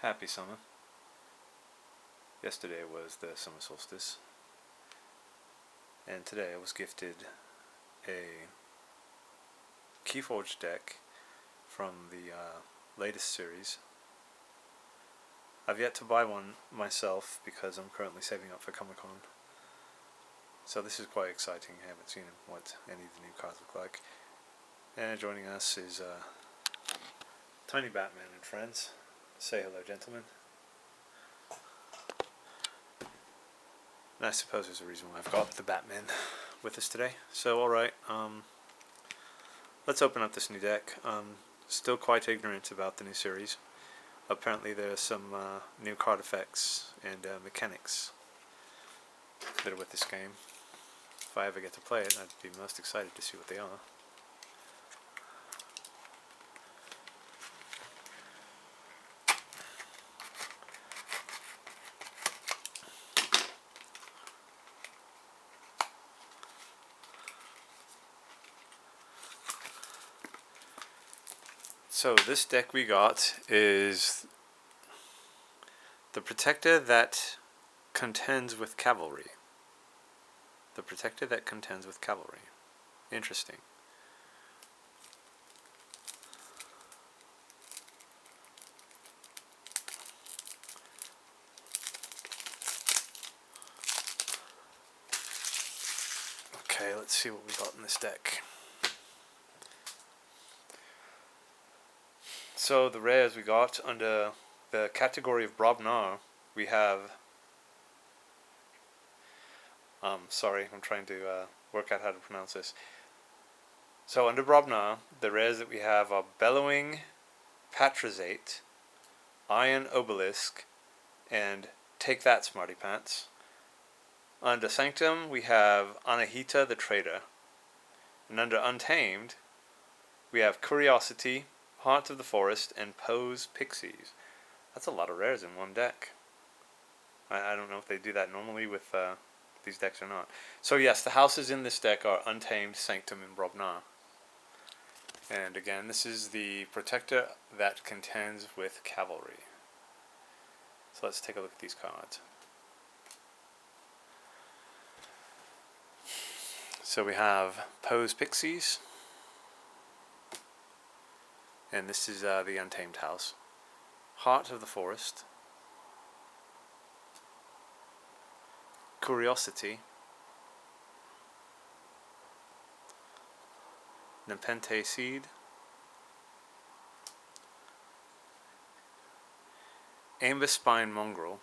Happy summer. Yesterday was the summer solstice, and today I was gifted a Keyforge deck from the latest series. I've yet to buy one myself because I'm currently saving up for Comic-Con. So this is quite exciting. I haven't seen what any of the new cards look like. And joining us is Tiny Batman and friends. Say hello, gentlemen. And I suppose there's a reason why I've got the Batman with us today. So alright, let's open up this new deck. Still quite ignorant about the new series. Apparently there's some new card effects and mechanics that are with this game. If I ever get to play it, I'd be most excited to see what they are. So this deck we got is the Protector that contends with Cavalry. The Protector that contends with Cavalry. Interesting. Okay, let's see what we got in this deck. So the rares we got under the category of Brobnar, we have, sorry, I'm trying to work out how to pronounce this. So under Brobnar, the rares that we have are Bellowing Patrazate, Iron Obelisk, and Take That Smarty Pants. Under Sanctum, we have Anahita the Trader. And under Untamed, we have Curiosity, Heart of the Forest, and Poe's Pixies. That's a lot of rares in one deck. I don't know if they do that normally with these decks or not. So yes, the houses in this deck are Untamed, Sanctum, and Brobnar. And again, this is the Protector that contends with Cavalry. So let's take a look at these cards. So we have Poe's Pixies. And this is the Untamed house. Heart of the Forest. Curiosity. Nepenthe Seed. Amber Spine Mongrel.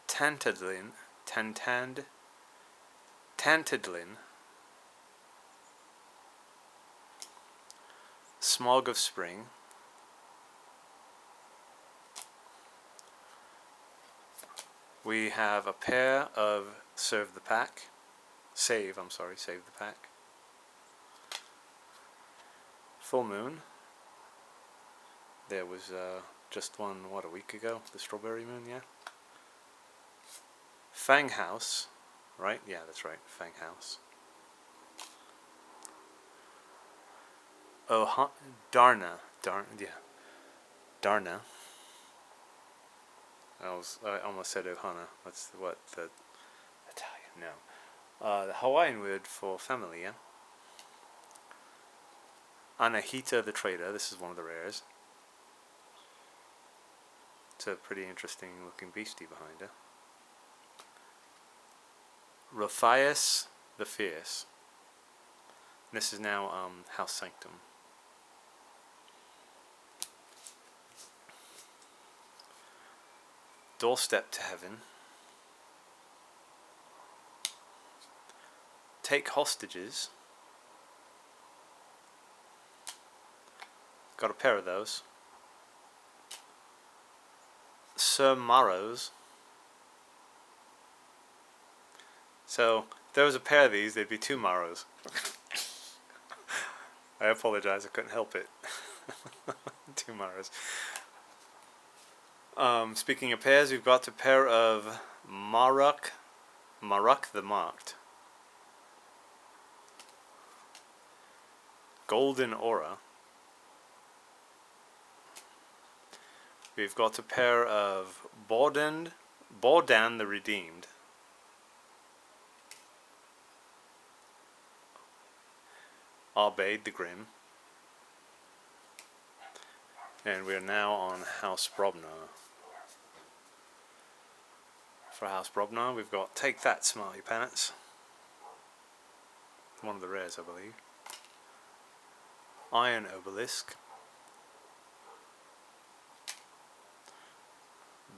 Tantadlin. Smog of Spring. We have a pair of Save the Pack. Save the Pack. Full Moon. There was just one, a week ago? The Strawberry Moon, yeah? Fang House. Right? Yeah, that's right. Fang House. Oh, Darna. Darna. I almost said Ohana. That's what the Italian. No. The Hawaiian word for family. Yeah. Anahita the Trader. This is one of the rares. It's a pretty interesting looking beastie behind her. Rothias the Fierce. This is now House Sanctum. Doorstep to Heaven. Take Hostages. Got a pair of those. Sir Marrows. So, if there was a pair of these, there'd be two Marrows. I apologize, I couldn't help it. Two Marrows. Speaking of pairs, we've got a pair of Maruk the Marked. Golden Aura. we've got a pair of Bordan the Redeemed, Arbeid the Grim, and we are now on House Brobnar. For House Brobnar, we've got Take That, Smiley Pants, one of the rares, I believe. Iron Obelisk,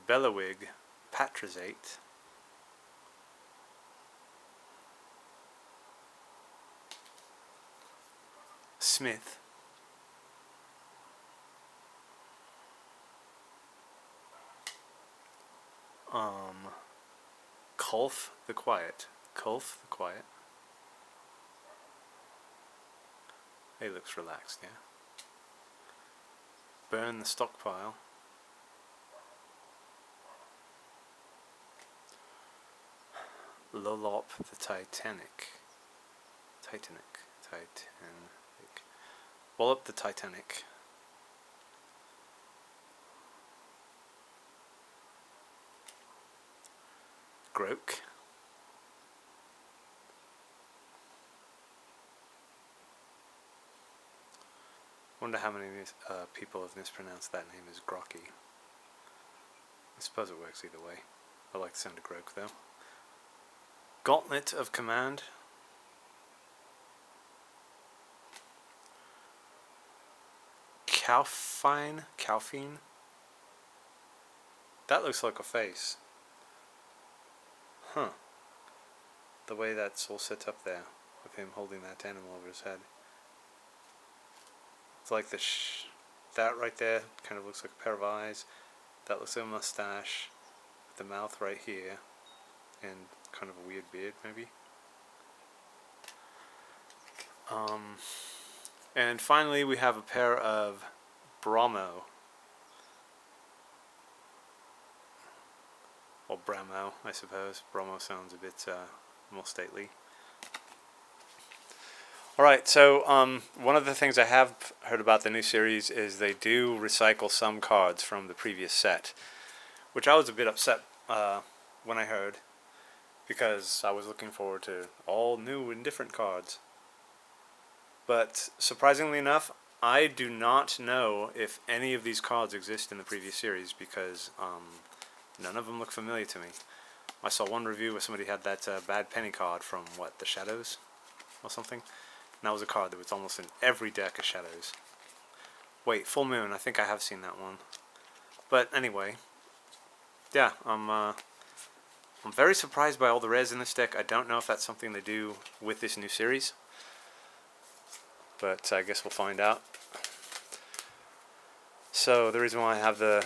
Bellowig Patrazate, Smith, Kulf the Quiet. He looks relaxed, yeah. Burn the Stockpile. Lolop the Titanic. Wallop the Titanic. Groke. Wonder how many people have mispronounced that name as Grocky. I suppose it works either way. I like the sound of Groke though. Gauntlet of Command. Calfine? That looks like a face. Huh. The way that's all set up there, with him holding that animal over his head. It's like that right there kind of looks like a pair of eyes. That looks like a mustache. The mouth right here. And kind of a weird beard, maybe. And finally we have a pair of Bromo. Or Bramo, I suppose. Bromo sounds a bit more stately. Alright, so one of the things I have heard about the new series is they do recycle some cards from the previous set, which I was a bit upset when I heard, because I was looking forward to all new and different cards. But surprisingly enough, I do not know if any of these cards exist in the previous series, because none of them look familiar to me. I saw one review where somebody had that Bad Penny card from, what, the Shadows or something? And that was a card that was almost in every deck of Shadows. Wait, Full Moon, I think I have seen that one. But anyway, yeah, I'm very surprised by all the rares in this deck. I don't know if that's something they do with this new series, but I guess we'll find out. So the reason why I have the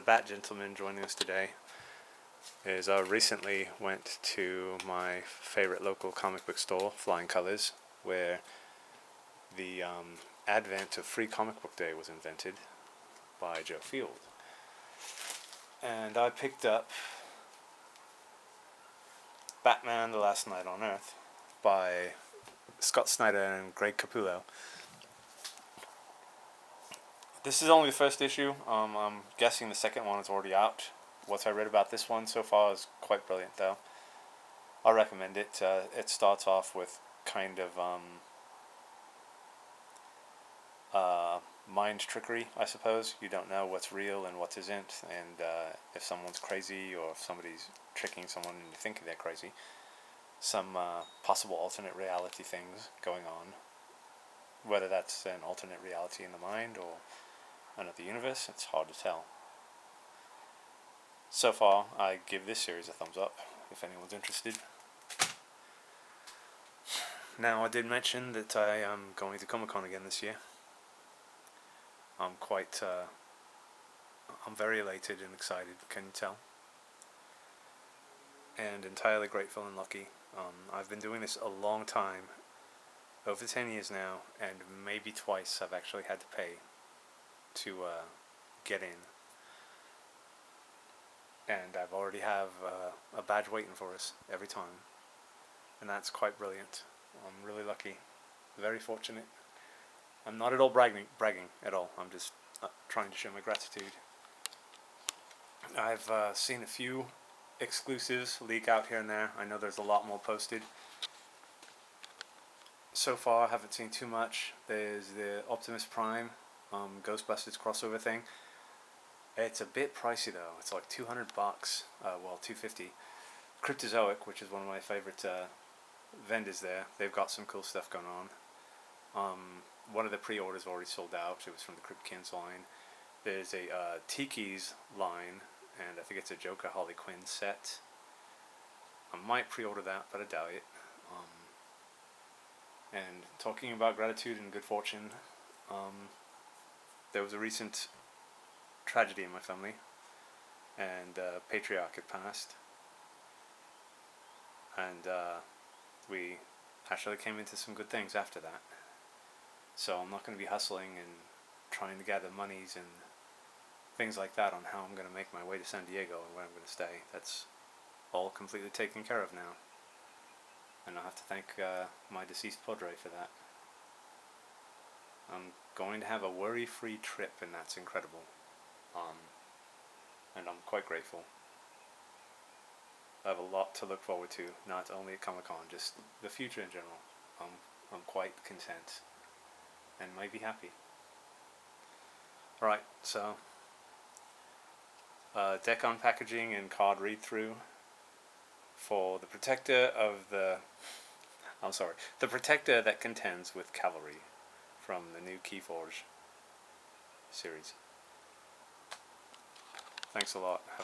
Bat Gentleman joining us today is I recently went to my favorite local comic book store, Flying Colors, where the advent of Free Comic Book Day was invented by Joe Field. And I picked up Batman: The Last Night on Earth by Scott Snyder and Greg Capullo. This is only the first issue. I'm guessing the second one is already out. What I read about this one so far is quite brilliant, though. I recommend it. It starts off with kind of mind trickery, I suppose. You don't know what's real and what isn't, and if someone's crazy or if somebody's tricking someone into thinking they're crazy. Some possible alternate reality things going on. Whether that's an alternate reality in the mind or another universe, it's hard to tell. So far, I give this series a thumbs up, if anyone's interested. Now, I did mention that I am going to Comic-Con again this year. I'm very elated and excited, can you tell? And entirely grateful and lucky. I've been doing this a long time, over 10 years now, and maybe twice I've actually had to pay to get in. And I've already have a badge waiting for us every time, and that's quite brilliant. I'm really lucky, very fortunate. I'm not at all bragging at all. I'm just trying to show my gratitude. I've seen a few exclusives leak out here and there. I know there's a lot more posted. So far, I haven't seen too much. There's the Optimus Prime Ghostbusters crossover thing. It's a bit pricey though. It's like $200. Well, $250. Cryptozoic, which is one of my favorite vendors there, they've got some cool stuff going on. One of the pre-orders already sold out. It was from the Cryptkins line. There's a Tiki's line, and I think it's a Joker Harley Quinn set. I might pre-order that, but I doubt it. And talking about gratitude and good fortune, there was a recent tragedy in my family, and patriarch had passed, and we actually came into some good things after that. So I'm not going to be hustling and trying to gather monies and things like that on how I'm going to make my way to San Diego and where I'm going to stay. That's all completely taken care of now. And I'll have to thank my deceased padre for that. I'm going to have a worry-free trip, and that's incredible. And I'm quite grateful. I have a lot to look forward to, not only at Comic-Con, just the future in general. I'm quite content and might be happy. Alright, so deck unpackaging and card read-through for the protector the protector that contends with cavalry from the new Keyforge series. Thanks a lot. Have a